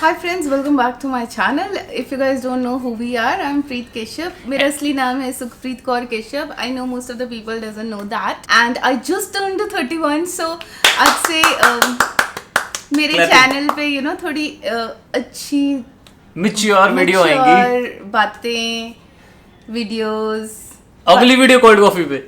Hi friends, welcome back to my channel. If you guys don't know who we are, I'm Preet Keshav. मेरा असली नाम है Sukhpreet Kaur Keshav. I know most of the people doesn't know that. And I just turned to 31, so आज से मेरे channel पे थोड़ी अच्छी मैच्योर वीडियो आएंगी, बातें, वीडियोस. अगली वीडियो कोल्ड कॉफी पे.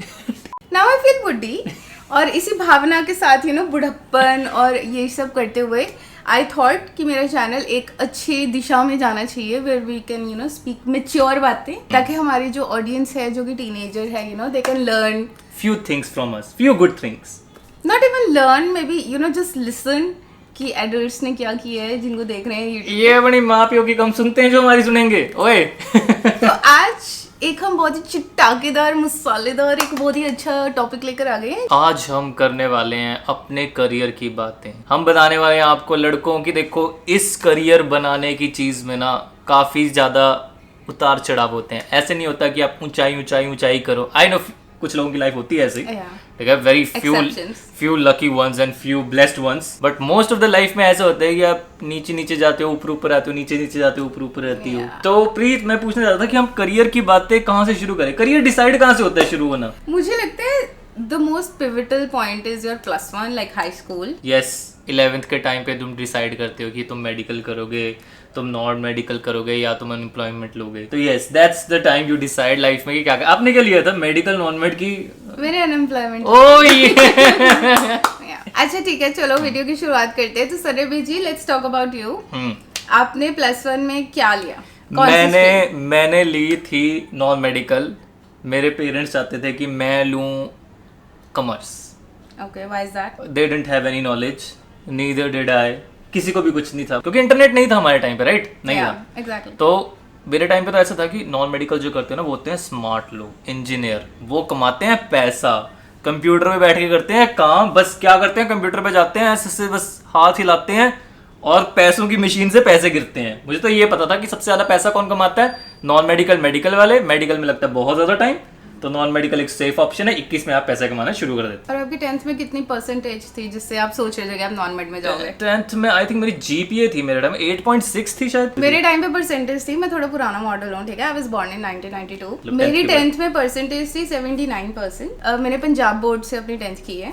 Now I feel बुड्ढी और इसी भावना के साथ बुढ़प्पन और ये सब करते हुए आई थॉट कि मेरा चैनल एक अच्छी दिशा में जाना चाहिए where we can speak mature बातें, ताकि हमारी जो ऑडियंस है जो कि टीनेजर है they can learn few things from us, few good things. Not even learn, may be just listen कि एडल्ट्स ने क्या किया है जिनको देख रहे हैं YouTube. ये बड़ी माँ पियो की कम सुनते हैं जो हमारी सुनेंगे. ओए तो आज एक हम बहुत ही चिट्टाकेदार मसालेदार एक बहुत ही अच्छा टॉपिक लेकर आ गए हैं. आज हम करने वाले हैं अपने करियर की बातें. हम बताने वाले हैं आपको लड़कों की, देखो इस करियर बनाने की चीज में ना काफी ज्यादा उतार चढ़ाव होते हैं. ऐसे नहीं होता कि आप ऊंचाई ऊंचाई ऊंचाई करो. आई नो कुछ लोगों की लाइफ होती है ऐसे, ठीक है, very few lucky ones and few blessed ones, but most of the life में ऐसा होता है कि आप नीचे नीचे जाते हो, ऊपर ऊपर आते हो, नीचे नीचे जाते हो, ऊपर ऊपर रहती हो. तो प्रीत, मैं पूछना चाहता था कि हम करियर की बातें कहाँ से शुरू करें? करियर डिसाइड कहाँ से होता है शुरू होना? मुझे लगता है the most pivotal point is your +1 like high school. Yes, 11th के टाइम पे तुम डिसाइड करते हो कि तुम मेडिकल करोगे, तुम नॉन मेडिकल करोगे या तुम अनएम्प्लॉयमेंट लोगे. तो yes, that's the time you decide life में कि क्या. आपने क्या लिया था, मेडिकल नॉन मेड की? मेरे अनएम्प्लॉयमेंट. ओह ये अच्छा ठीक है, चलो वीडियो की शुरुआत करते हैं. तो सरबी जी, लेट्स टॉक अबाउट यू. आपने +1 में क्या लिया? मैंने ली थी नॉन मेडिकल. मेरे पेरेंट्स चाहते थे कि मैं लूं commerce. Okay, why is that? They didn't have any knowledge, neither did I. किसी को भी कुछ नहीं था क्योंकि इंटरनेट नहीं था हमारे टाइम पे, राइट? नहीं था. एग्जैक्टली. तो मेरे टाइम पे तो ऐसा था कि नॉन मेडिकल जो करते हैं ना वो होते हैं स्मार्ट लोग, इंजीनियर. वो कमाते हैं पैसा, कंप्यूटर पे बैठ के करते हैं काम. बस क्या करते हैं, कंप्यूटर पे जाते हैं, ऐसे बस हाथ हिलाते हैं और पैसों की मशीन से पैसे गिरते हैं. मुझे तो ये पता था कि सबसे ज्यादा पैसा कौन कमाता है, नॉन मेडिकल. मेडिकल वाले, मेडिकल में लगता है बहुत ज्यादा टाइम, तो नॉन मेडिकल एक सेफ ऑप्शन है. 21 में आप पैसा कमाना शुरू कर देते. और आपकी 10th में कितनी परसेंटेज थी जिससे आप सोच रहे थे कि आप नॉन मेड में जाओगे? 10th में आई थिंक मेरी जीपीए थी मेरे टाइम 8.6 थी शायद. मेरे टाइम पे परसेंटेज थी, मैं थोड़ा पुराना मॉडल हूँ, ठीक है. I was born in 1992. मेरी 10th में परसेंटेज थी 79%. मैंने पंजाब बोर्ड से अपनी 10th की है.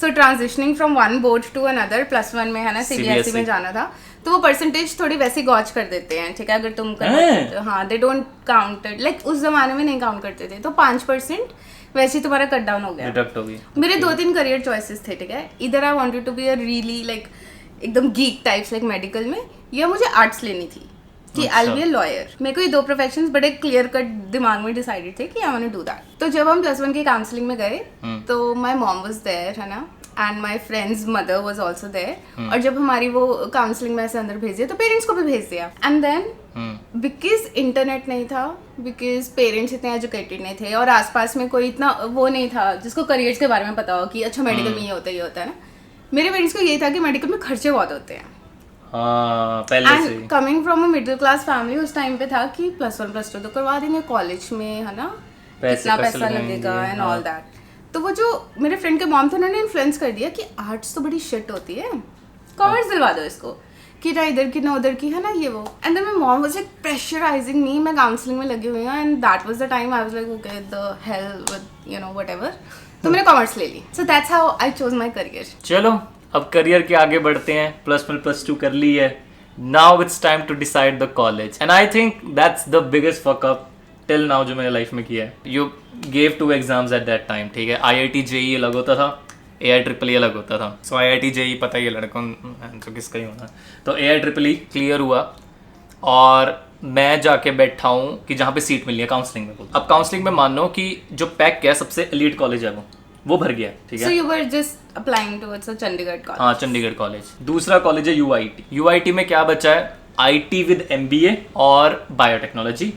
So transitioning from one board to another, +1 में है ना, सीबीएसई में जाना था, तो वो परसेंटेज थोड़ी वैसे गॉच कर देते हैं, ठीक है. अगर तुम हाँ, they don't count it, like उस जमाने में नहीं काउंट करते थे. तो 5% वैसे ही तुम्हारा कट डाउन हो गया. मेरे 2-3 करियर चॉइसेस थे, ठीक है. इधर I wanted to be a really like एकदम गीक टाइप्स लाइक मेडिकल में, या मुझे आर्ट्स लेनी थी कि I will be a lawyer. मेरे को ये 2 प्रोफेशंस बड़े क्लियर कट दिमाग में डिसाइडेड थे कि I want to do that. तो जब हम +1 की काउंसलिंग में गए तो माय मॉम वाज देयर, है ना, and my friend's mother was also there. और जब हमारी वो काउंसलिंग में ऐसे अंदर भेज दिया तो पेरेंट्स को भी भेज दिया. एंड देन बिकॉज इंटरनेट नहीं था, बिकॉज पेरेंट्स इतने एजुकेटेड नहीं थे और आसपास में कोई इतना वो नहीं था जिसको करियर्स के बारे में पता हो कि अच्छा मेडिकल में ये होता है ना. मेरे पेरेंट्स को ये था कि मेडिकल में खर्चे बहुत होते हैं. And coming from a middle class family, उस टाइम पे था कि +1 +2 तो करवा देंगे, कॉलेज में है ना कितना पैसा लगेगा एंड ऑल दैट. तो वो जो मेरे फ्रेंड के मॉम थे उन्होंने इन्फ्लुएंस कर दिया कि आर्ट्स तो बड़ी शिट होती है, कॉमर्स दिलवा दो इसको, कि ना इधर की ना उधर की, है ना, ये वो. And then my mom was like pressurising me. मैं काउंसलिंग में लगी हुई हूँ and that was the time I was like okay the hell with whatever. तो मैंने कॉमर्स ले ली. So that's how I chose my career. चलो अब करियर के आगे बढ़ते हैं. +1 +2 कर ली है. Now it's time to decide the college, and I think that's the biggest fuck up till now जो मैंने लाइफ में किया है. You gave 2 exams at that time, ठीक है. IIT JEE अलग होता था, AIEEE अलग होता था. सो IIT JEE पता ही है लड़कों तो किसका ही होना. तो AIEEE क्लियर हुआ और मैं जाके बैठा हूँ कि जहाँ पे सीट मिली है काउंसलिंग में. अब काउंसलिंग में मान लो कि जो पैक है सबसे एलीट कॉलेज है वो भर गया, ठीक है. So you were just applying towards Chandigarh college. हाँ, चंडीगढ़ कॉलेज. दूसरा कॉलेज है UIT में क्या बचा है, IT विद MBA और बायोटेक्नोलॉजी,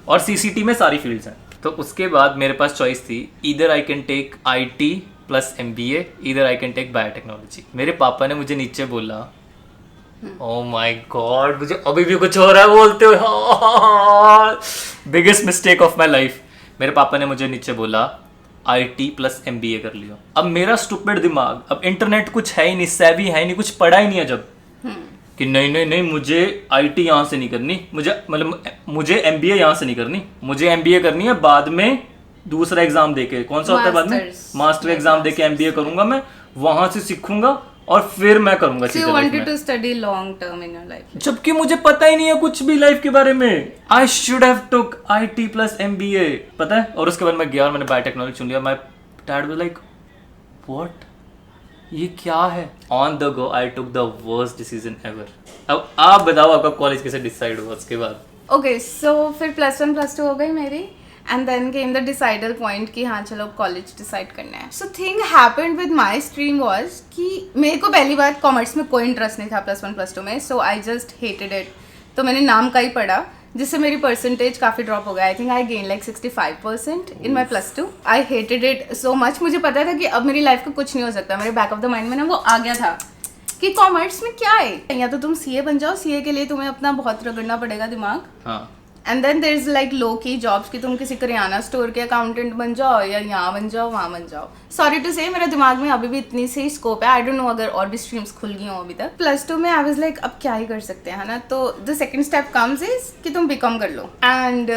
और CCT में सारी फील्ड्स हैं. तो उसके बाद मेरे पास चॉइस थी, इधर I can take IT + MBA, इधर आई कैन टेक बायोटेक्नोलॉजी. मेरे पापा ने मुझे नीचे बोला, ओह माय गॉड, मुझे अभी भी कुछ हो रहा है बोलते हुए, biggest mistake of my life. मेरे पापा ने मुझे नीचे बोला IT + MBA कर लियो. अब मेरा स्टूपिड दिमाग, अब इंटरनेट कुछ है ही नहीं, सेवी है ही नहीं, कुछ पढ़ा ही नहीं है जब, कि नहीं नहीं नहीं, मुझे आईटी यहाँ से नहीं करनी, मुझे एमबीए यहाँ से नहीं करनी, मुझे एमबीए करनी है बाद में दूसरा एग्जाम देके, कौन सा होता है बाद में, मास्टर एग्जाम देके एमबीए करूंगा मैं, वहां से सीखूंगा और फिर मैं करूंगा So you wanted to study long term in your life? जबकि मुझे पता ही नहीं है कुछ भी लाइफ के बारे में. I should have took IT plus MBA, पता है. और उसके बाद मैं गया और मैंने बायोटेक्नोलॉजी चुन लिया. My dad was like what, ये क्या है. On the go I took the worst decision ever. अब आप बताओ आपका कॉलेज कैसे डिसाइड हुआ उसके बाद. ओके सो फिर +1 +2 हो गई मेरी and then came the decider point कि हाँ चलो कॉलेज डिसाइड करना है. So thing happened with my stream was कि मेरे को पहली बार कॉमर्स में कोई इंटरेस्ट नहीं था +1 +2 में. सो आई जस्ट हेटेड इट. तो मैंने नाम का ही पढ़ा जिससे मेरी परसेंटेज काफ़ी ड्रॉप हो गया. I think I gain like 65% in my +2. I hated it so much. मुझे पता था कि अब मेरी लाइफ का कुछ नहीं हो सकता. मेरे बैक ऑफ द माइंड में ना वो आ गया था कि कॉमर्स में क्या है, या तो तुम सीए बन जाओ, सीए के लिए तुम्हें अपना बहुत रगड़ना पड़ेगा दिमाग. हाँ. And then there is like low key jobs कि तुम किसी करियाना स्टोर के अकाउंटेंट बन जाओ या यहाँ बन जाओ वहाँ बन जाओ. सॉरी टू से मेरे दिमाग में अभी भी इतनी सी स्कोप है. आई डोंट नो अगर और भी स्ट्रीम्स खुल गई हों अभी तक. +2 में आई वाज लाइक अब क्या ही कर सकते हैं, है ना. तो the second step comes is कि तुम बीकॉम कर लो. एंड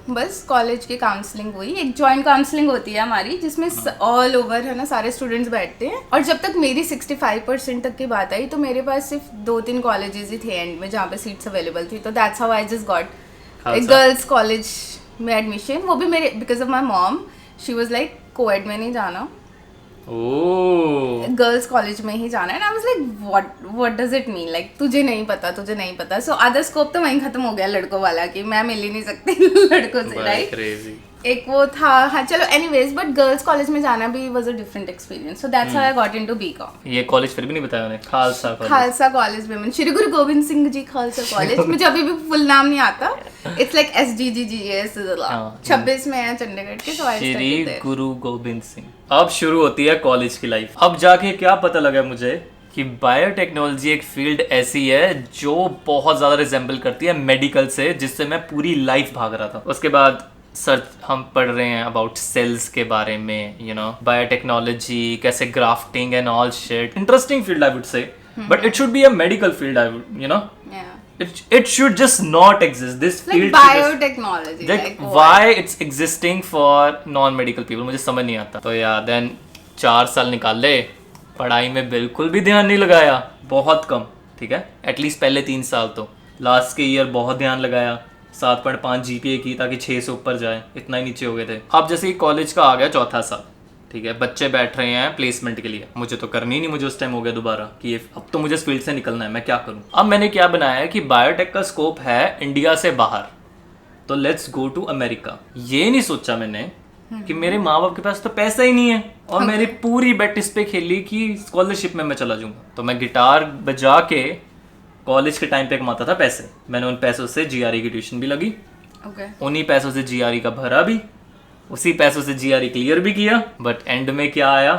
बस कॉलेज की काउंसलिंग हुई. एक जॉइंट काउंसलिंग होती है हमारी जिसमें ऑल ओवर है ना सारे स्टूडेंट्स बैठते हैं. और जब तक मेरी 65% तक की बात आई तो मेरे पास सिर्फ 2-3 कॉलेजेस ही थे एंड में जहाँ पे सीट्स अवेलेबल थी. तो that's how I just got girls college में एडमिशन. वो भी मेरे because of my mom. She was like coed में नहीं जाना, गर्ल्स कॉलेज में ही जाना है. And I was like what does it mean, like तुझे नहीं पता. सो आधा स्कोप तो वहीं खत्म हो गया लड़कों वाला कि मैं मिल ही नहीं सकती लड़कों से, राइट. एक वो था. हाँ चलो एनीवेज, बट गर्ल्स कॉलेज में जाना भी was a different experience. So that's how I got into BCom. ये कॉलेज फिर भी नहीं बताया उन्हें. खालसा कॉलेज विमेन, श्री गुरु गोविंद सिंह जी खालसा कॉलेज. मुझे अभी भी फुल नाम नहीं आता. इट्स लाइक SGGGS 26 में है चंडीगढ़ के. श्री गुरु गोविंद सिंह. अब शुरू होती है कॉलेज की लाइफ. अब जाके क्या पता लगा मुझे कि बायोटेक्नोलॉजी एक फील्ड ऐसी है जो बहुत ज्यादा रिजेंबल करती है मेडिकल से, जिससे मैं पूरी लाइफ भाग रहा था. उसके बाद सर हम पढ़ रहे हैं अबाउट सेल्स के बारे में, यू नो, बायोटेक्नोलॉजी, कैसे grafting and all shit. Interesting field I would say, but it should be a medical field. I would, you know, it should just not exist. This like field biotechnology, like why it's existing for non medical people, मुझे समझ नहीं आता. तो यार then 4 साल निकाल ले, पढ़ाई में बिल्कुल भी ध्यान नहीं लगाया, बहुत कम. ठीक है, एटलीस्ट पहले 3 साल. तो लास्ट के ईयर बहुत ध्यान लगाया, 7.5 GPA की ताकि 6 से ऊपर जाए. इतना ही नीचे हो गए थे. अब जैसे कॉलेज का आ गया 4था साल, ठीक है, बच्चे बैठ रहे हैं प्लेसमेंट के लिए. मुझे तो करनी नहीं, मुझे उस टाइम हो गया दोबारा कि अब तो मुझे इस फील्ड से निकलना है, मैं क्या करूं. अब मैंने क्या बनाया है कि बायोटेक का स्कोप है इंडिया से बाहर, तो लेट्स गो टू अमेरिका. ये नहीं सोचा मैंने कि मेरे माँ बाप के पास तो पैसा ही नहीं है और मेरी पूरी बेट इस पे खेली कि स्कॉलरशिप में मैं चला जाऊंगा. तो मैं गिटार बजा के कॉलेज के टाइम पे कमाता था पैसे. मैंने उन पैसों से GRE की ट्यूशन भी लगी, उन्हीं पैसों से GRE का भरा भी, उसी पैसों से GRE क्लियर भी किया. बट एंड में क्या आया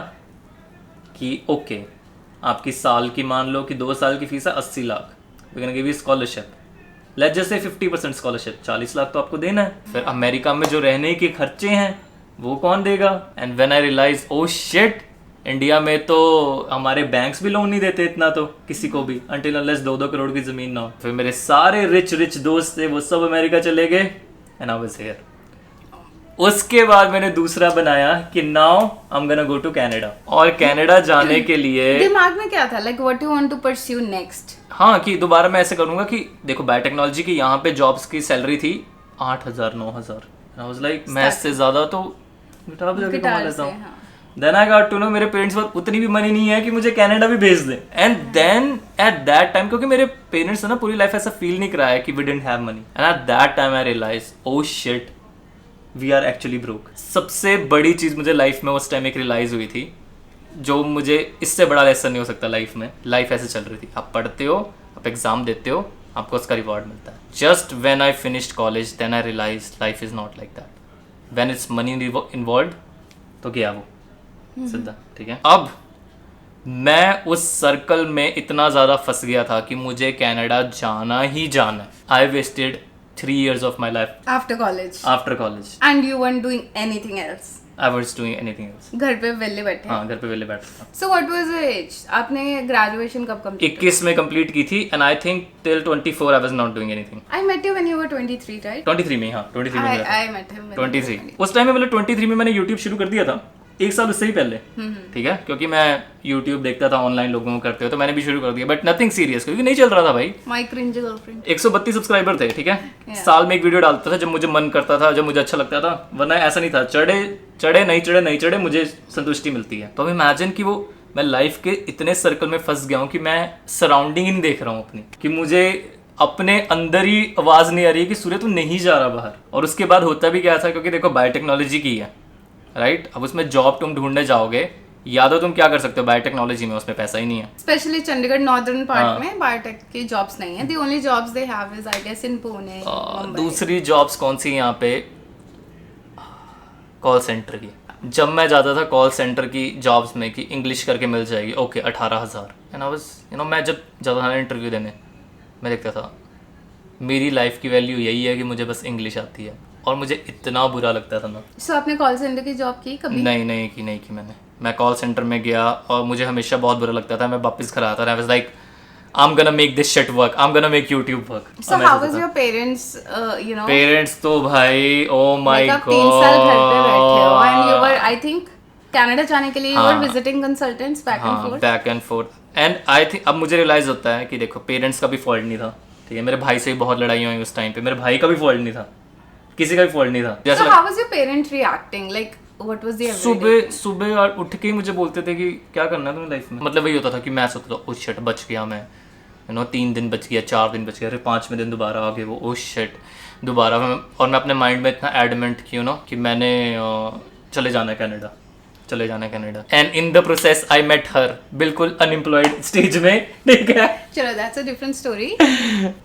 कि ओके, आपकी साल की मान लो कि 2 साल की फीस है 80 lakh, we can give you scholarship. Let's just say 50% scholarship, 40 lakh तो आपको देना है. फिर अमेरिका में जो रहने के खर्चे हैं वो कौन देगा. And when I realise oh shit, India में तो हमारे बैंक्स भी लोन नहीं देते इतना तो किसी को भी, अंटिल अनलेस 2-2 करोड़ की जमीन ना हो. फिर मेरे सारे रिच दोस्त थे वो सब अमेरिका चले गए एंड आई वाज हियर. उसके बाद मैंने दूसरा बनाया कि now I am gonna go to Canada. और कनाडा जाने के लिए दिमाग में क्या था, like what you want to pursue next. हाँ, कि दोबारा मैं ऐसे करूंगा कि देखो बायोटेक्नोलॉजी की यहाँ पे जॉब्स की सैलरी थी 8,000-9,000. आई वाज लाइक मैं इससे ज्यादा तो गिटार बजा के कमा लेता हूँ. Then I got to know मेरे पेरेंट्स पर उतनी भी मनी नहीं है कि मुझे कनाडा भी भेज दें. And then at that time, क्योंकि मेरे पेरेंट्स ने ना पूरी लाइफ ऐसा फील नहीं कराया कि we didn't have money, and at that time I realise oh shit, we are actually broke. सबसे बड़ी चीज मुझे लाइफ में उस टाइम एक रियलाइज हुई थी, जो मुझे इससे बड़ा लेसन नहीं हो सकता लाइफ में. लाइफ ऐसे चल रही थी, आप पढ़ते हो, आप एग्जाम देते हो, आपको उसका रिवॉर्ड मिलता है. Just when I finished college then I realise life is not like that. When it's money involved तो गया वो सीधा. ठीक है, अब मैं उस सर्कल में इतना ज़्यादा फंस गया था कि मुझे कनाडा जाना ही जाना है. I wasted 3 years of my life after college. After college. And you weren't doing anything else. I was doing anything else. घर पे वेले बैठे। हाँ, घर पे वेले बैठा था। So what was your age? आपने ग्रेजुएशन कब कंप्लीट? 21 में कंप्लीट की थी and I think till 24 I was not doing anything. I met you when you were 23, right? 23 में, हाँ 23 में मिला था। आई मेट हिम 23 उस टाइम में, मतलब 23 में मैंने YouTube शुरू कर दिया था, एक साल उससे ही पहले, ठीक है, क्योंकि मैं YouTube देखता था ऑनलाइन लोगों को करते हुए, तो मैंने भी शुरू कर दिया, बट नथिंग सीरियस, क्योंकि नहीं चल रहा था भाई। My cringe girlfriend. 132 सब्सक्राइबर थे, ठीक है, साल में एक वीडियो डालता था जब मुझे मन करता था, जब मुझे अच्छा लगता था, वरना ऐसा नहीं था चढ़े नहीं चढ़े मुझे संतुष्टि मिलती है। तो अब इमेजिन कि वो मैं लाइफ के इतने सर्कल में फंस गया हूँ कि मैं सराउंडिंग ही नहीं देख रहा हूँ अपनी, कि मुझे अपने अंदर ही आवाज नहीं आ रही है कि सूर्य तू नहीं जा रहा बाहर। और उसके बाद होता भी क्या था, क्योंकि देखो बायोटेक्नोलॉजी की है, राइट, अब उसमें जॉब तुम ढूंढने जाओगे या तो तुम क्या कर सकते हो, बायोटेक्नोलॉजी में उसमें पैसा ही नहीं है। स्पेशली चंडीगढ़ नॉर्दर्न पार्ट में बायोटेक की जॉब्स नहीं है। The only jobs they have is I guess in Pune, Mumbai. दूसरी जॉब्स कौन सी यहाँ पे, कॉल सेंटर की। जब मैं जाता था कॉल सेंटर की जॉब्स में कि इंग्लिश करके मिल जाएगी, ओके 18,000, एंड आई वाज मैं जब जाता था इंटरव्यू देने, मैं देखता था मेरी लाइफ की वैल्यू यही है कि मुझे बस इंग्लिश आती है, और मुझे इतना बुरा लगता था ना। सो आपने कॉल सेंटर की जॉब की कभी? नहीं की मैं कॉल सेंटर में गया और मुझे हमेशा बहुत बुरा लगता था, मैं वापस घर आता था, I was like I'm gonna make this shit work, I'm gonna make YouTube work. So how was your parents, parents तो भाई oh my god, 3 साल घर पे बैठे हो and you were, I think, Canada जाने के लिए you were visiting consultants back and forth. back and forth, and I think अब मुझे रियलाइज होता है कि देखो पेरेंट्स का भी फॉल्ट नहीं था, ठीक है, मेरे भाई से भी बहुत लड़ाई हुई उस टाइम पे, मेरे भाई का भी फॉल्ट नहीं था, किसी का भी फॉल्ट नहीं था। So how was your parent reacting, like what was the everyday? सुबह उठ के ही मुझे बोलते थे कि क्या करना है तुम्हें लाइफ में, मतलब वही होता था कि मैं सोचता था ओ शिट बच गया मैं, 3 दिन बच गया, 4 दिन बच गया, फिर 5वें दिन दोबारा आ गए वो, ओ शिट दोबारा। और मैं अपने माइंड में इतना एडमेंट की कि मैंने चले जाना है Canada, and in the process I met her, बिल्कुल अनएम्प्लॉयड स्टेज में, ठीक है। चलो दैट्स अ डिफरेंट स्टोरी।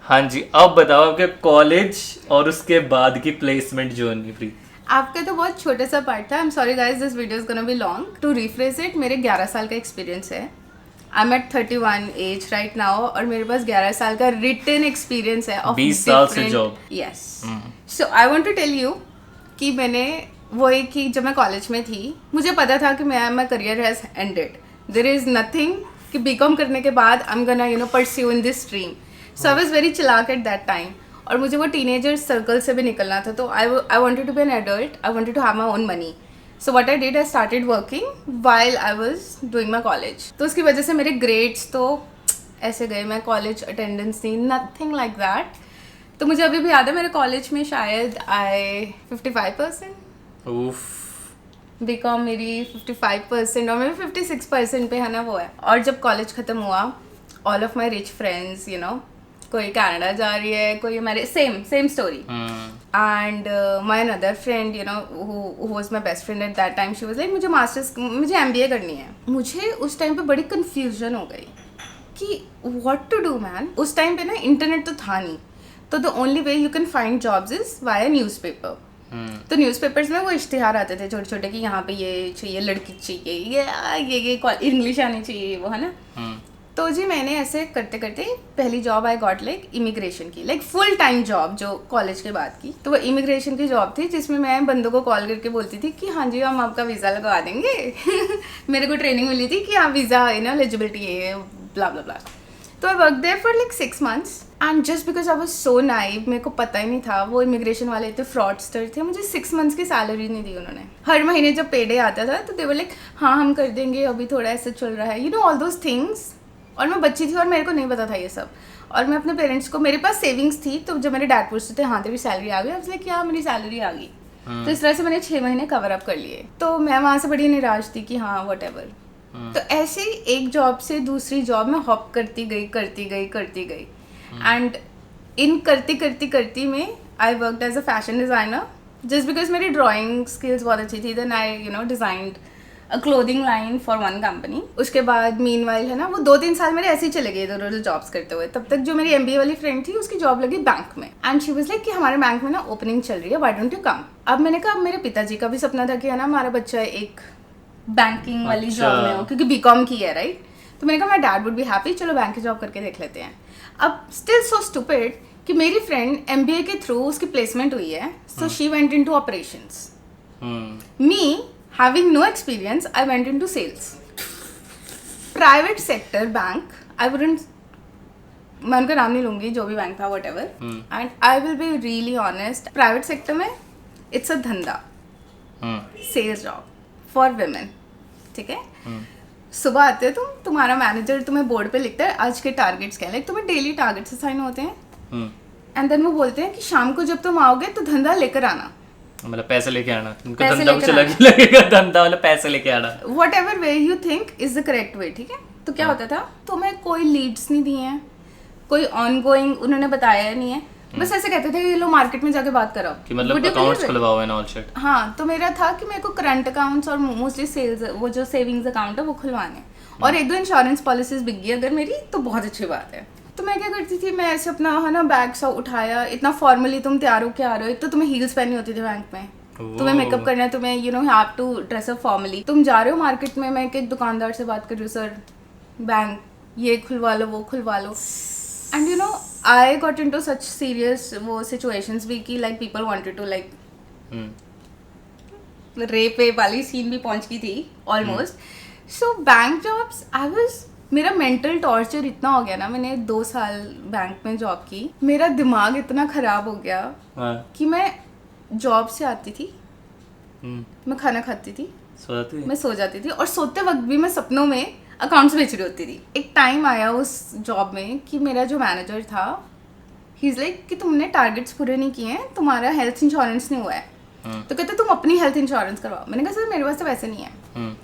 हाँ जी, अब बताओ आपके कॉलेज और उसके बाद की प्लेसमेंट जर्नी। प्रीत, आपका तो बहुत छोटा सा पार्ट था। I am sorry guys, this video is gonna be long. To refresh it, मेरे 11 साल का एक्सपीरियंस है। I am at 31 age right now, और मेरे पास 11 साल का रिटन एक्सपीरियंस है। 20 साल से job. Yes, so I want to tell you कि मैंने वही कि जब मैं कॉलेज में थी मुझे पता था कि my career has ended, there is nothing कि बीकॉम करने के बाद I am gonna pursue in this stream. So I was very chilled at that time, और मुझे वो टीनेजर सर्कल से भी निकलना था। तो I wanted to be an adult, I wanted to have my own money. So what I did, I started working while I was doing my college. तो उसकी वजह से मेरे ग्रेड्स तो ऐसे गए, मैं कॉलेज अटेंडेंस थी नथिंग लाइक दैट। तो मुझे अभी भी याद है मेरे कॉलेज में शायद आई 55%, बीकॉम मेरी 55% और मेरी 56% पे है ना वो है। और जब कॉलेज ख़त्म हुआ, all of my rich friends कोई कनाडा जा रही है, कोई हमारे same story, and my another friend who was my best friend at that time, she was like मुझे MBA करनी है। मुझे उस टाइम पे बड़ी कन्फ्यूजन हो गई कि व्हाट टू डू मैन। उस टाइम पे ना इंटरनेट तो था नहीं, तो the only way you can find jobs is via newspaper. तो न्यूज़पेपर्स में वो इश्तिहार आते थे छोटे छोटे कि यहाँ पे ये चाहिए, लड़की चाहिए, ये इंग्लिश आनी चाहिए, वो है ना। तो जी मैंने ऐसे करते करते पहली job I got like immigration की, लाइक फुल टाइम जॉब जो कॉलेज के बाद की। तो वो इमिग्रेशन की जॉब थी जिसमें मैं बंदों को कॉल करके बोलती थी कि हाँ जी हम आपका वीज़ा लगवा देंगे। मेरे को ट्रेनिंग मिली थी कि हाँ वीज़ा एलिजिबिलिटी है, ब्ला ब्ला ब्ला। तो I work there for like 6 months, and just because I was so naive, मेरे को पता ही नहीं था वो इमिग्रेशन वाले इतने फ्रॉडस्टर थे। मुझे 6 months की सैलरी नहीं दी उन्होंने। हर महीने जब पेडे आता था तो दे वर लाइक हाँ हम कर देंगे, अभी थोड़ा ऐसे चल रहा है, ऑल दोज थिंग्स। और मैं बच्ची थी और मेरे को नहीं पता था ये सब। और मैं अपने पेरेंट्स को, मेरे पास सेविंग्स थी, तो जब मेरे डैड पूछते थे हाँ तेरी सैलरी आ गई, अब लाइक क्या मेरी सैलरी आ गई। तो इस तरह से मैंने 6 महीने कवर अप कर लिए। तो मैं वहाँ से बड़ी निराश थी कि हाँ वट एवर। तो ऐसे ही एक जॉब से दूसरी जॉब में हॉप करती गई एंड इन करती में I worked as a fashion designer just because मेरी ड्राइंग स्किल्स बहुत अच्छी थी। Then I designed a clothing line for one company. उसके बाद मीनवाइल है ना वो 2-3 साल मेरे ऐसे ही चले गए इधर उधर जॉब्स करते हुए। तब तक जो मेरी MBA वाली फ्रेंड थी उसकी जॉब लगी बैंक में, एंड शी वाज लाइक कि हमारे बैंक में ना ओपनिंग चल रही है, व्हाई डोंट यू कम। अब मैंने कहा अब मेरे पिताजी का भी सपना था कि है ना हमारा बच्चा एक बैंकिंग वाली जॉब में हो, क्योंकि बीकॉम की है राइट। तो मैंने कहा my dad would be happy, चलो बैंक की जॉब करके देख लेते हैं। अब स्टिल सो स्टूपिड कि मेरी फ्रेंड MBA के थ्रू उसकी प्लेसमेंट हुई है, so she went into operations. Me Having no experience, I went into sales. Private sector bank, I wouldn't, मैं उनका नाम नहीं लूंगी, जो भी बैंक था whatever. And I will be really honest, private sector में it's a धंधा, sales job for women, ठीक है. सुबह आते हो तुम, तुम्हारा मैनेजर तुम्हें बोर्ड पे लिखता है आज के टारगेट्स क्या है, लाइक तुम्हें डेली टारगेट्स असाइन होते हैं, एंड देन वो बोलते हैं कि शाम को जब तुम आओगे तो धंधा लेकर आना, मतलब पैसे लेके आना. उनको धंधा कुछ अलग ही लगेगा, धंधा मतलब पैसे लेके आना. whatever way you think is the correct way, ठीक है. तो क्या होता था, तुम्हें कोई लीड्स नहीं दिए हैं, कोई ऑनगोइंग उन्होंने बताया नहीं है, बस ऐसे कहते थे ये लो मार्केट में जाके बात कराओ कि मतलब अकाउंट्स खुलवाओ एंड ऑल शिट. हाँ, तो मेरा था कि मेरे को करंट अकाउंट्स और मोस्टली सेल्स, वो जो सेविंग्स अकाउंट है वो खुलवाने, और एक दो इंश्योरेंस पॉलिसीज बिक गई अगर मेरी तो बहुत अच्छी बात है. तो मैं क्या करती थी, मैं ऐसे अपना है ना बैग सा उठाया, इतना फॉर्मली तुम तैयार हो के आ रहे हो, एक तो तुम्हें हील्स पहनी होती थी बैंक में, तुम्हें मेकअप करना है, तुम्हें you know have to dress up formally, तुम जा रहे हो मार्केट में, मैं एक दुकानदार से बात कर रही हूँ, सर बैंक ये खुलवा लो वो खुलवा लो, and you know I got into such serious वो सिचुएशंस भी कि like people wanted to like rape वाली सीन भी पहुंच गई थी almost. So bank jobs I was, मेरा मेंटल टॉर्चर इतना हो गया ना, मैंने 2 साल बैंक में जॉब की, मेरा दिमाग इतना खराब हो गया कि मैं जॉब से आती थी, मैं खाना खाती थी, मैं सो जाती थी, और सोते वक्त भी मैं सपनों में अकाउंट्स बेच रही होती थी. एक टाइम आया उस जॉब में कि मेरा जो मैनेजर था, ही इज लाइक कि तुमने टारगेट्स पूरे नहीं किए हैं, तुम्हारा हेल्थ इंश्योरेंस नहीं हुआ है, तो कहते तुम अपनी हेल्थ इंश्योरेंस करवाओ. मैंने कहा सर मेरे पास तो पैसे नहीं है.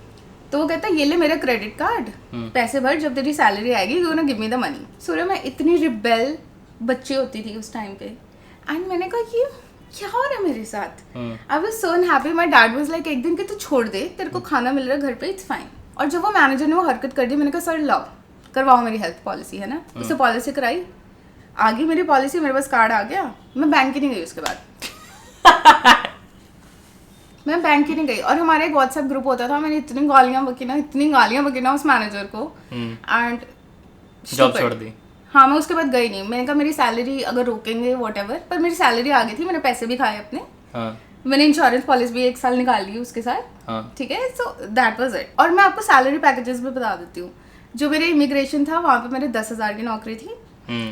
तो वो कहता ये ले मेरा क्रेडिट कार्ड, पैसे भर, जब तेरी सैलरी आएगी you know give me the money. Surya मैं इतनी रिबेल बच्ची होती थी उस टाइम पे, एंड मैंने कहा ये क्या हो रहा है मेरे साथ. आई was so unhappy. My dad was like एक दिन कि तू छोड़ दे, तेरे को खाना मिल रहा है घर पे, इट्स फाइन. और जब वो मैनेजर ने वो हरकत कर दी, मैंने कहा सर लाओ करवाओ मेरी हेल्थ पॉलिसी, है ना. उससे पॉलिसी कराई, आ गई मेरी पॉलिसी, मेरे पास कार्ड आ गया, मैं बैंक ही नहीं गई उसके बाद. मैं बैंक ही नहीं गई. और हमारा एक व्हाट्सएप ग्रुप होता था, मैंने इतनी गालियां बकी ना उस मैनेजर को, एंड जॉब छोड़ दी. हाँ, मैं उसके बाद गई नहीं. मैंने कहा मेरी सैलरी अगर रोकेंगे व्हाटएवर, पर मेरी सैलरी आ गई थी, मैंने पैसे भी खाए अपने. मैंने इंश्योरेंस पॉलिसी भी 1 साल निकाल ली उसके साथ, ठीक है. So that was it. और मैं आपको सैलरी पैकेजेस भी बता देती हूँ. जो मेरे इमिग्रेशन था वहाँ पे मेरे 10,000 की नौकरी थी.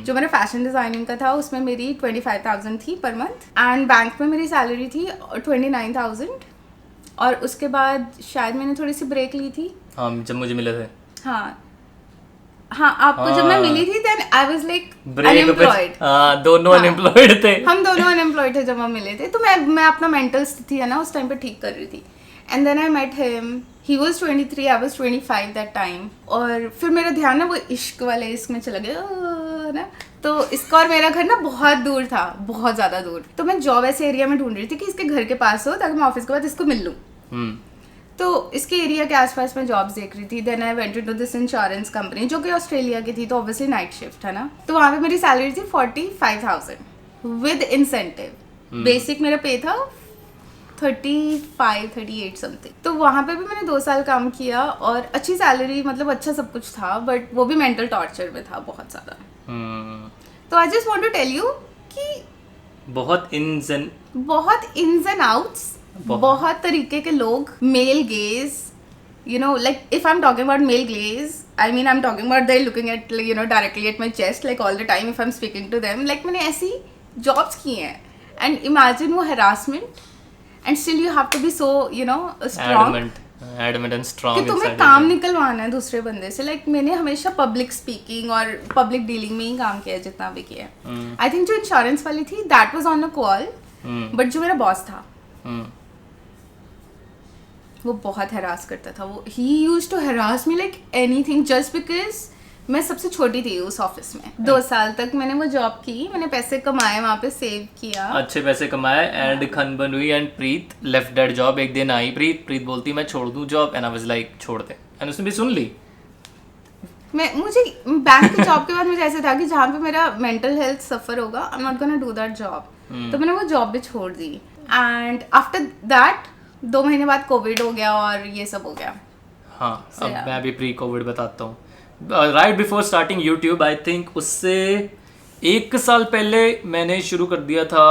जो मेरा फैशन डिजाइनिंग का था उसमें मेरी 25,000 थी पर मंथ, एंड बैंक में मेरी सैलरी थी 29,000. और उसके बाद शायद मैंने थोड़ी सी ब्रेक ली थी. जब मुझे मिले थे. हाँ, आपको जब मैं मिली थी then I was like unemployed. दोनों अनएम्प्लॉयड थे. हम दोनों अनएम्प्लॉयड थे जब हम मिले थे. तो मैं अपना मेंटल स्थिति है ना उस टाइम पे ठीक कर रही थी. And then I met him, he was 23, I was 25 that time. और फिर मेरा ध्यान ना वो इश्क वाले इसमें चला गया ना. तो इसका और मेरा घर ना बहुत दूर था, बहुत ज़्यादा दूर. तो मैं जॉब ऐसे एरिया में ढूंढ रही थी कि इसके घर के पास हो ताकि मैं ऑफिस के बाद इसको मिल लूँ. तो इसके एरिया के आसपास मैं जॉब्स देख रही थी. Then I went into this insurance company जो कि ऑस्ट्रेलिया की थी, तो ऑब्वियसली नाइट शिफ्ट है ना. तो वहाँ पे मेरी सैलरी थी 45,000 विद इंसेंटिव. बेसिक मेरा पे था 35-38 समथिंग. तो वहाँ पे भी मैंने 2 साल काम किया और अच्छी सैलरी, मतलब अच्छा सब कुछ था, बट वो भी मेंटल टॉर्चर में था बहुत ज़्यादा. तो I just want to tell you कि बहुत इन्स एंड आउट्स, बहुत तरीके के लोग, male gaze, you know, like if I'm talking about male gaze, I mean I'm talking about they're looking at, you know, directly at my chest like all the time if I'm speaking to them. Like मैंने ऐसी jobs की हैं, and imagine वो harassment, and still you have to be so, you know, strong, adamant and strong कि तुम्हें काम निकलवाना है दूसरे बंदे से. Like मैंने हमेशा public speaking और public dealing में ही काम किया है जितना भी किया है. I think जो insurance वाली थी that was on a call, but जो मेरा boss था वो बहुत हरास करता था. वो ही used to harass me like anything just because मैं सबसे छोटी थी उस ऑफिस में. 2 साल तक मैंने वो जॉब की, मैंने पैसे कमाए वहाँ पे, सेव किया, अच्छे पैसे कमाए, एंड खनबन हुई, and Preet left that job. एक दिन आई प्रीत बोलती मैं छोड़ दूँ job, and I was like छोड़ दे, एंड उसने भी सुन ली. मुझे बैंक की जॉब के बाद मुझे ऐसे था कि जहाँ पे मेरा मेंटल हेल्थ सफर होगा I am not gonna do that job. तो मैंने वो जॉब भी छोड़ दी. एंड आफ्टर दैट 2 महीने बाद कोविड हो गया और ये सब हो गया. हाँ, अब मैं अभी प्री कोविड बताता हूँ. Right before starting YouTube, I think उससे 1 साल पहले मैंने शुरू कर दिया था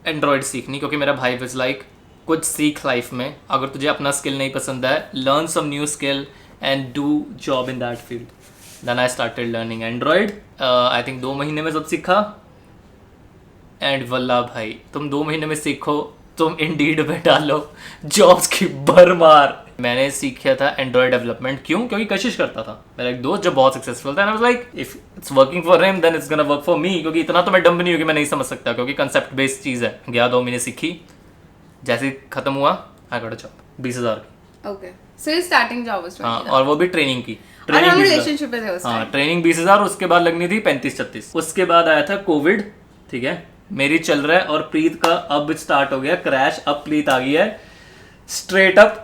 एंड्रॉयड सीखनी, क्योंकि मेरा भाई वाज लाइक कुछ सीख लाइफ में. अगर तुझे अपना स्किल नहीं पसंद है, learn some new skill and do job in that field. Then I started learning Android. I think 2 महीने में सब सीखा. एंड वल्ला भाई, तुम 2 महीने में सीखो, तुम इंडीड में डालो जॉब्स की भरमार. मैंने सीखा था एंड्रॉयड डेवलपमेंट. क्यों? क्योंकि कशिश करता था. मेरा एक दोस्त जब बहुत सक्सेसफुल था, I was like if it's working for him then it's gonna work for me. क्योंकि इतना तो मैं डम्ब नहीं हूँ कि मैं नहीं समझ सकता, क्योंकि कंसेप्ट बेस्ड चीज़ है. गया 2 महीने सीखी, जैसे ही खत्म हुआ आई गॉट अ जॉब 20,000 की. Okay, so your starting job was 20,000. हाँ, और वो भी ट्रेनिंग की. और हम 20,000. रिलेशनशिप में थे उस हाँ, टाइम. ट्रेनिंग 20,000. उसके बाद लगनी थी 35-36. उसके बाद आया था कोविड. ठीक है, मेरी चल रहा है और प्रीत का अब स्टार्ट हो गया क्रैश. अब प्रीत आ गई है स्ट्रेट अप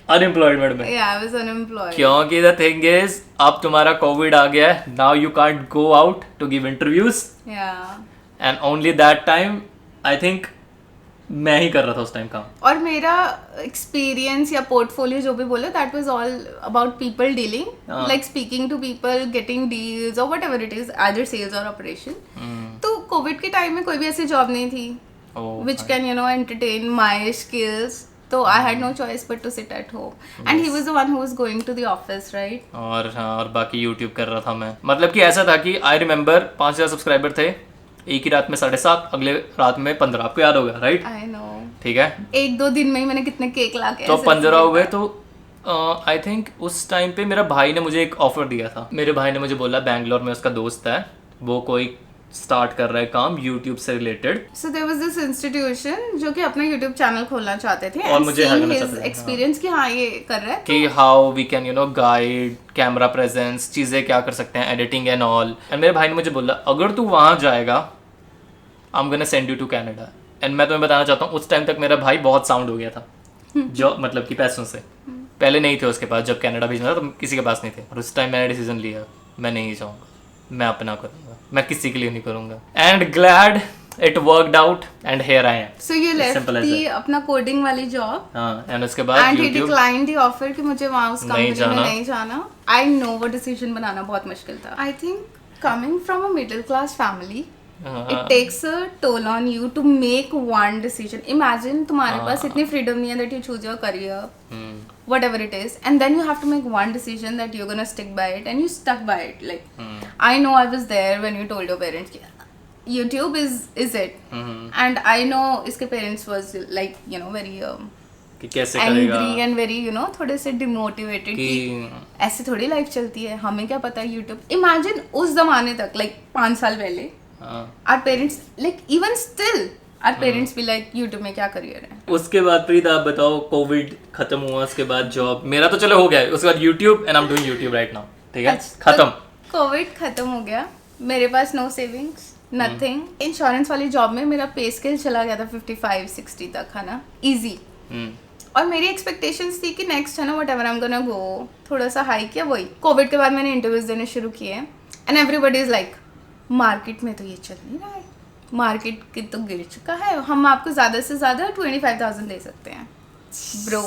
अनएम्प्लॉयमेंट में. Yeah, I was unemployed. क्योंकि द थिंग इज, अब तुम्हारा कोविड आ गया है. Now you can't go out to give interviews. Yeah. And only that time I think मैं ही कर रहा था उस टाइम काम. और मेरा एक्सपीरियंस या पोर्टफोलियो जो भी बोलो, that was all about people dealing, like speaking to people, getting deals और whatever it is, either sales और ऑपरेशन. तो कोविड के टाइम में कोई भी ऐसी जॉब नहीं थी which can entertain my skills. So I had no choice but to sit at home. And he was the one who was going to the office, right? और हाँ, और बाकी YouTube कर रहा था मैं. मतलब कि ऐसा था कि आई रिमेम्बर 5,000 सब्सक्राइबर थे. एक ही रात में 7.5, अगले रात में 15. आपको याद होगा, राइट? I know. ठीक है, 1-2 दिन में ही मैंने कितने केक ला के तो 15 हो गए. तो आई थिंक उस टाइम पे मेरा भाई ने मुझे एक ऑफर दिया था. मेरे भाई ने मुझे बोला बैंगलोर में उसका दोस्त है, वो कोई स्टार्ट कर रहा है काम YouTube से related. So there was this institution जो कि अपना YouTube चैनल खोलना चाहते थे. और मुझे seeing करना his चाहते थे, experience कि हाँ ये कर रहा है, कि how we can guide camera presence, चीज़ें क्या कर सकते हैं, एडिटिंग एंड ऑल. एंड मेरे भाई ने मुझे बोला अगर तू वहाँ जाएगा I am gonna send you to Canada. And मैं तुम्हें बताना चाहता हूँ, उस टाइम तक मेरा भाई बहुत साउंड हो गया था जो मतलब कि पैसों से. पहले नहीं थे उसके पास, जब कनाडा भेजना था तो किसी के पास नहीं थे. और उस टाइम मैंने डिसीजन लिया, मैं नहीं जाऊँगा, मैं अपना करूँगा, मैं किसी के लिए नहीं करूँगा. And glad it worked out and here I am. So you left the अपना कोडिंग वाली जॉब. हाँ, एंड उसके बाद And he YouTube. declined the offer कि मुझे वहाँ उस नहीं कंपनी में जाना. नहीं जाना. I know वो डिसीजन बनाना बहुत मुश्किल था. I think coming from a middle class family, it takes a toll on you to make one decision. Imagine तुम्हारे पास इतनी freedom नहीं है that you choose your career, whatever it is, and then you have to make one decision that you're gonna stick by it, and you stuck by it. Like I know I was there when you told your parents कि YouTube is it, and I know इसके parents was like very कि कैसे करेगा, angry and very थोड़े से demotivated कि कि ऐसे थोड़ी लाइफ चलती है, हमें क्या पता है YouTube. Imagine उस जमाने तक, like 5 साल पहले, our parents, like even still our parents be like YouTube में क्या करियर है. उसके बाद प्रीत आप बताओ, कोविड खत्म हुआ, उसके बाद जॉब. मेरा तो चलो हो गया, उसके बाद YouTube and I am doing YouTube right now. ठीक है, खत्म. कोविड खत्म हो गया, मेरे पास नो सेविंग्स, नथिंग. इंश्योरेंस वाली जॉब में मेरा पे स्केल चला गया था 55-60 तक, है ना, इजी. और मेरी एक्सपेक्टेशंस थी कि नेक्स्ट है ना व्हाटएवर आई एम गोना गो, थोड़ा सा हाई किया. वही कोविड के बाद मैंने इंटरव्यूज देने शुरू किए and everybody is like market में तो ये चल नहीं रहा है, मार्केट की तो गिर चुका है, हम आपको ज़्यादा से ज़्यादा 25,000 दे सकते हैं. Bro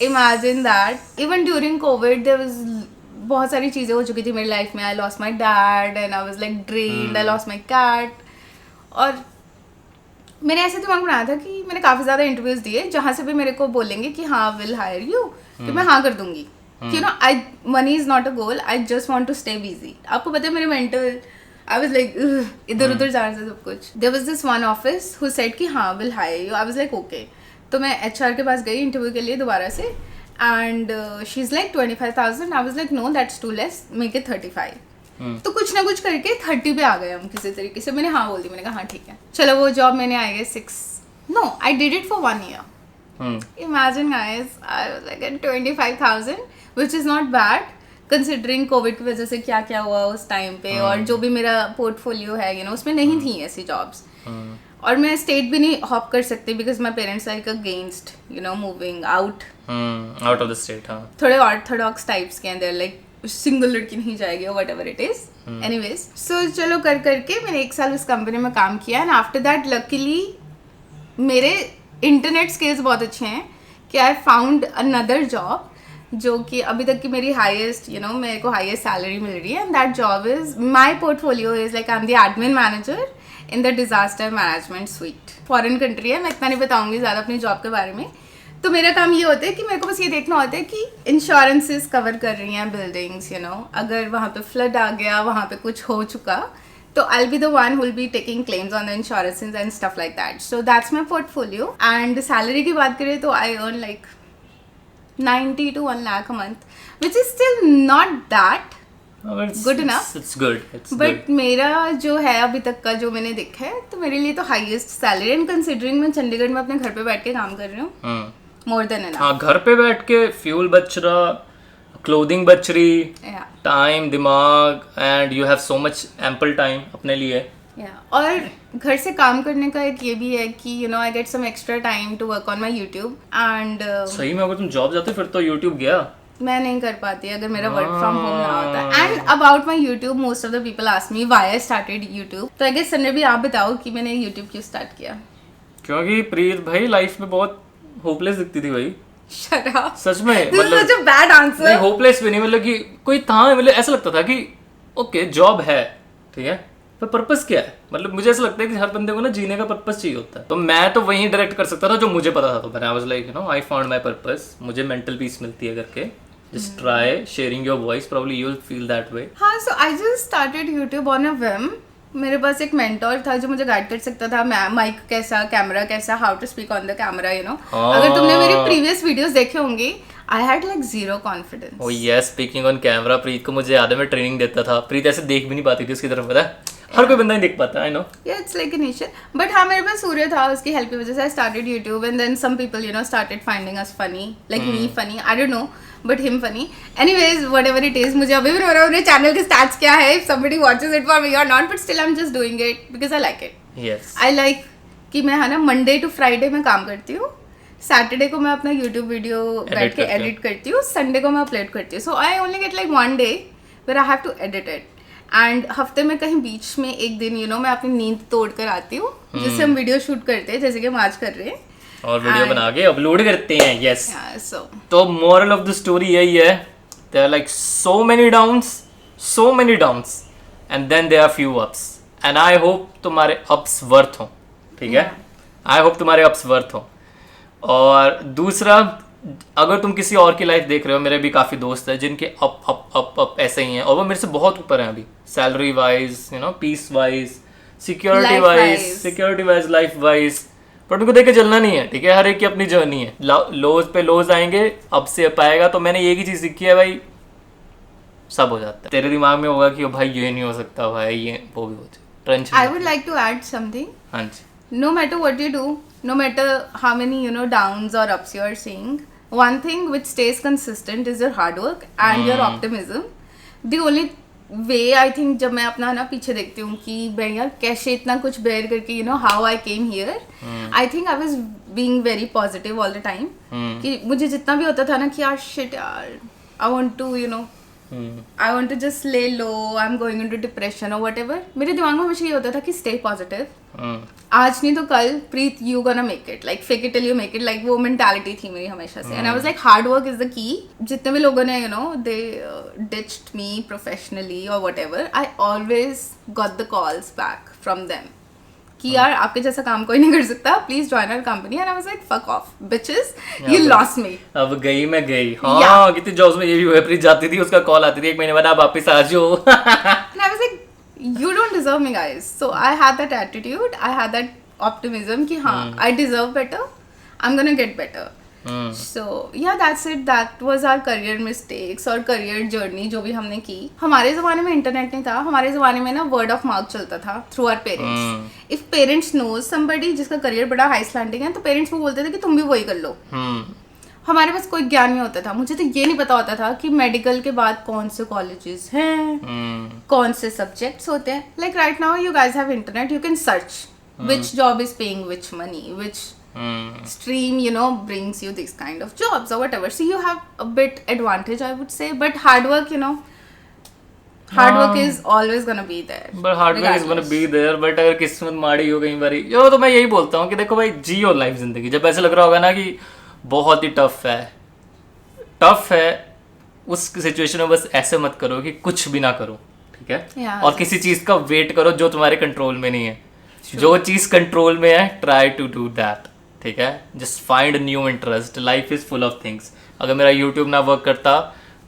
imagine that. Even during covid there was बहुत सारी चीज़ें हो चुकी थी मेरी लाइफ में. I lost my dad and I was like drained. I lost my cat. और मैंने ऐसे दिमाग बनाया था कि मैंने काफ़ी ज़्यादा इंटरव्यूज़ दिए जहाँ से भी मेरे को बोलेंगे कि हाँ विल हायर यू, कि मैं हाँ कर दूंगी. I money is not a goal, I just want to stay busy. आपको पता है मेरे मेंटल, I was like इधर उधर जाने से सब कुछ. There was this one office who said कि हाँ will hire you. I was like okay. तो मैं HR के पास गई इंटरव्यू के लिए दोबारा से and she's like 25,000. I was like no that's too less, make it 35. तो कुछ ना कुछ करके 30 पे आ गए हम किसी तरीके से. मैंने हाँ बोल दी, मैंने कहा हाँ ठीक है चलो. वो जॉब मैंने I guess 6 no I did it for 1 year. Imagine guys, I was like at 25,000 which is not bad considering Covid की वजह से क्या क्या हुआ उस टाइम पे. और जो भी मेरा पोर्टफोलियो है उसमें नहीं थी ऐसी जॉब्स. और मैं स्टेट भी नहीं हॉप कर सकती because my parents like against moving out of the state. थोड़े ऑर्थोडॉक्स टाइप्स के अंदर, लाइक सिंगल लड़की नहीं जाएगी और whatever it is. Anyways so चलो कर करके मैंने 1 साल उस कंपनी में काम किया एंड आफ्टर दैट लकीली मेरे इंटरनेट स्किल्स बहुत अच्छे हैं कि आई फाउंड अनदर जॉब जो कि अभी तक की मेरी हाईएस्ट मेरे को हाईएस्ट सैलरी मिल रही है. And that job is my portfolio is like I am the admin manager in the disaster management suite. Foreign country है, मैं इतना नहीं बताऊंगी ज़्यादा अपनी जॉब के बारे में. तो मेरा काम ये होता है कि मेरे को बस ये देखना होता है कि इंश्योरेंसेस कवर कर रही हैं बिल्डिंग्स, यू नो, अगर वहाँ पे फ्लड आ गया, वहाँ पे कुछ हो चुका, तो I'll be the one who will be taking claims on the insurances and stuff like that. So that's my portfolio. And salary की बात करें तो I earn like 90 to 1 lakh a month, which is still not that good enough. It's good. But मेरा जो है अभी तक का जो मैंने देखा है, तो मेरे लिए तो हाईएस्ट सैलरी, एंड कंसिडरिंग मैं चंडीगढ़ में अपने घर पे बैठ के काम कर रही हूँ, मोर देन एनफ. हाँ, घर पे बैठ के फ्यूल बच रहा, क्लोथिंग बच रही, टाइम, दिमाग, and you have so much ample time अपने लिए. और घर से काम करने का एक ये भी है कि you know I get some extra time to work on my YouTube. And सही में अगर तुम जॉब जाते फिर तो यूट्यूब गया. मैं नहीं कर पाती अगर मेरा वर्क फ्रॉम होम ना होता. And about my YouTube, most of the people ask me why I started YouTube. तो आई गेस संजय भी आप बताओ कि मैंने यूट्यूब क्यों स्टार्ट किया. क्योंकि प्रीत भाई लाइफ में बहुत होपलेस दिखती थी भाई. Shut up. सच में, This is such a bad answer. नहीं, होपलेस भी नहीं, मतलब कि कोई था, मतलब ऐसा लगता था कि ओके जॉब है, ठीक है, पर पर्पस क्या है. मतलब मुझे ऐसा लगता है कि हर बंदे को ना जीने का पर्पस चाहिए होता है. तो मैं तो वहीं डायरेक्ट कर सकता था जो मुझे पता था. तो मैंने आई was like, you know, I found my purpose. मुझे मेंटल पीस मिलती है करके. Just try sharing your voice, probably you'll feel that way. हाँ, so I just started YouTube on a whim. मेरे पास एक मेंटोर था जो मुझे गाइड कर सकता था, माइक कैसा, कैमरा कैसा, how to speak on the camera, you know. अगर तुमने मेरी प्रीवियस वीडियोस देखे होंगे, I had like zero confidence. Oh yes, speaking on camera. Preet को मुझे याद है, मैं ट्रेनिंग देता था. प्रीत ऐसे देख भी नहीं पाती थी उसकी तरफ, पता है. हर कोई बंदा नहीं देख पाता, आई नो. या it's like a nature. But हाँ, मेरे पास सूर्य था, उसकी हेल्प की वजह से I started YouTube. And then some people, you know, started finding us funny, like me funny, I don't know, but him funny. Anyways, whatever it is, मुझे अभी भी नहीं पता मेरे चैनल के स्टैट्स क्या है, if somebody watches it for me और not, but still I am just doing it because I like it. Yes, I like कि मैं, है ना, मंडे टू फ्राइडे में काम करती हूँ, सैटरडे को मैं अपना यूट्यूब वीडियो बैठ के एडिट करती हूँ, संडे को मैं अपलोड करती हूँ. So I only get like 1 day where I have to edit it. And हफ्ते में कहीं बीच में एक दिन, यू नो, मैं अपनी नींद तोड़ कर आती हूँ, जिससे हम वीडियो शूट करते हैं, जैसे कि हम आज कर रहे हैं, और वीडियो बना के अपलोड करते हैं. यस. सो तो मोरल ऑफ द स्टोरी यही है, there are like so many downs and then there are few ups. And I hope तुम्हारे अप्स वर्थ हो, ठीक है. आई होप तुम्हारे अप्स वर्थ हो. और दूसरा, अगर तुम किसी और की लाइफ देख रहे हो, मेरे भी काफ़ी दोस्त हैं जिनके अप अप अप अप ऐसे ही हैं, और वो मेरे से बहुत ऊपर हैं अभी, salary wise, you know, peace wise, security wise, life wise. पर उनको देख के चलना नहीं है, ठीक है. हर एक की अपनी जर्नी है. लोज पे लोज आएंगे, अब से अप आएगा. तो मैंने एक ही चीज़ सीखी है भाई, सब हो जाता है. तेरे दिमाग में होगा कि भाई ये नहीं हो सकता, भाई ये वो भी हो जाए, tension. I would like to add something. हाँ जी. No matter what you do, no matter how many, you know, downs or ups you are seeing, one thing which stays consistent is your hard work and your optimism. The only way I think, जब मैं अपना ना पीछे देखती हूँ कि मैं यार कैसे इतना कुछ bear करके, you know, how I came here, I think I was being very positive all the time. कि मुझे जितना भी होता था ना कि यार shit यार, I want to, you know, I want to just lay low, I'm going into depression or whatever. मेरे दिमाग में हमेशा ये होता था कि stay positive. आज नहीं तो कल, Preet, you gonna make it, like fake it till you make it, like वो मेंटालिटी थी मेरी हमेशा से. And I was like, hard work is the key. जितने भी लोगों ने, you know, they ditched me professionally और whatever, I always got the calls back from them कि यार आपके जैसा काम कोई नहीं कर सकता, please join our company. And I was like, fuck off bitches, you lost मी. अब गई मैं गई. हाँ, कितनी जॉब्स में ये भी हुआ, प्रीत जाती थी, उसका कॉल आती थी 1 महीने बाद, आप वापस आ जाओ. And I was like, you don't deserve me, guys. So I had that attitude, I had that optimism कि हाँ, I deserve better, I'm gonna get better. So yeah, that's it. That was our career mistakes और career journey जो भी हमने की. हमारे ज़माने में इंटरनेट नहीं था, हमारे ज़माने में ना word of mouth चलता था through our parents. If parents knows somebody जिसका career बड़ा high slanting है, तो parents वो बोलते थे कि तुम भी वही कर लो. हमारे पास कोई ज्ञान नहीं होता था. मुझे तो ये नहीं पता होता था कि मेडिकल के बाद कौन से कॉलेजेस हैं, कौन से सब्जेक्ट्स होते हैं. Like right now you guys have internet, you can search which job is paying which money, which stream, you know, brings you this kind of jobs or whatever. So you have a bit advantage, I would say. But hard work, you know, hard work is always gonna be there. But hard work is gonna be there. But अगर किस्मत माड़ी हो कई बारी, यो, तो मैं यही बोलता हूँ कि देखो भाई, जियो लाइफ जिंदगी. जब ऐसे लग रहा होगा ना कि बहुत ही टफ है, उस सिचुएशन में बस ऐसे मत करो कि कुछ भी ना करो, ठीक है. और किसी चीज का वेट करो जो तुम्हारे कंट्रोल में नहीं है. जो चीज कंट्रोल में है ट्राई टू डू दैट, ठीक है. Just find new interest. Life is full of things. अगर मेरा यूट्यूब ना वर्क करता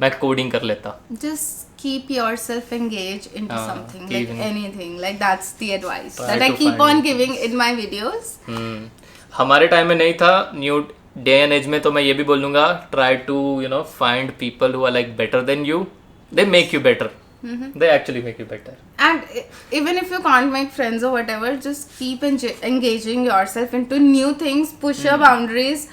मैं कोडिंग कर लेता. Just keep yourself engaged into something, like even- anything. Like that's the advice Try that I to keep find on giving in my videos. हमारे time में नहीं था. न्यू डे एंड एज में तो मैं ये भी बोलूंगा, try to find people who are like better than you. They make you better. They actually make you better. And even if you can't make friends or whatever, just keep engaging yourself into new things. Push your boundaries.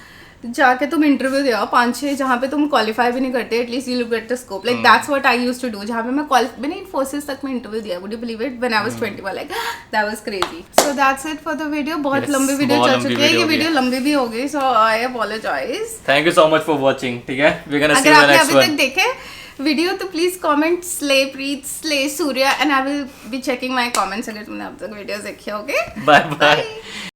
जाके तुम interview दे आओ 5-6 जहाँ पे तुम qualify भी नहीं करते, at least you look at the scope. Like that's what I used to do. जहाँ पे मैंने इन्फोसिस तक में इंटरव्यू दिया. Would you believe it? When I was 21, like that was crazy. So that's it for the video. बहुत Yes, लंबी video बहुत चल लंबी चुकी है. ये video हो वीडियो लंबी भी हो गई, सो आई apologise. Thank you so much for watching. ठीक है, we're gonna see अगर you in the आपने next अभी तक one. देखे वीडियो तो please comment slay Preet slay Surya and I will be checking my comments अगर तुमने अब तक वीडियोस देखी होगी. Bye bye.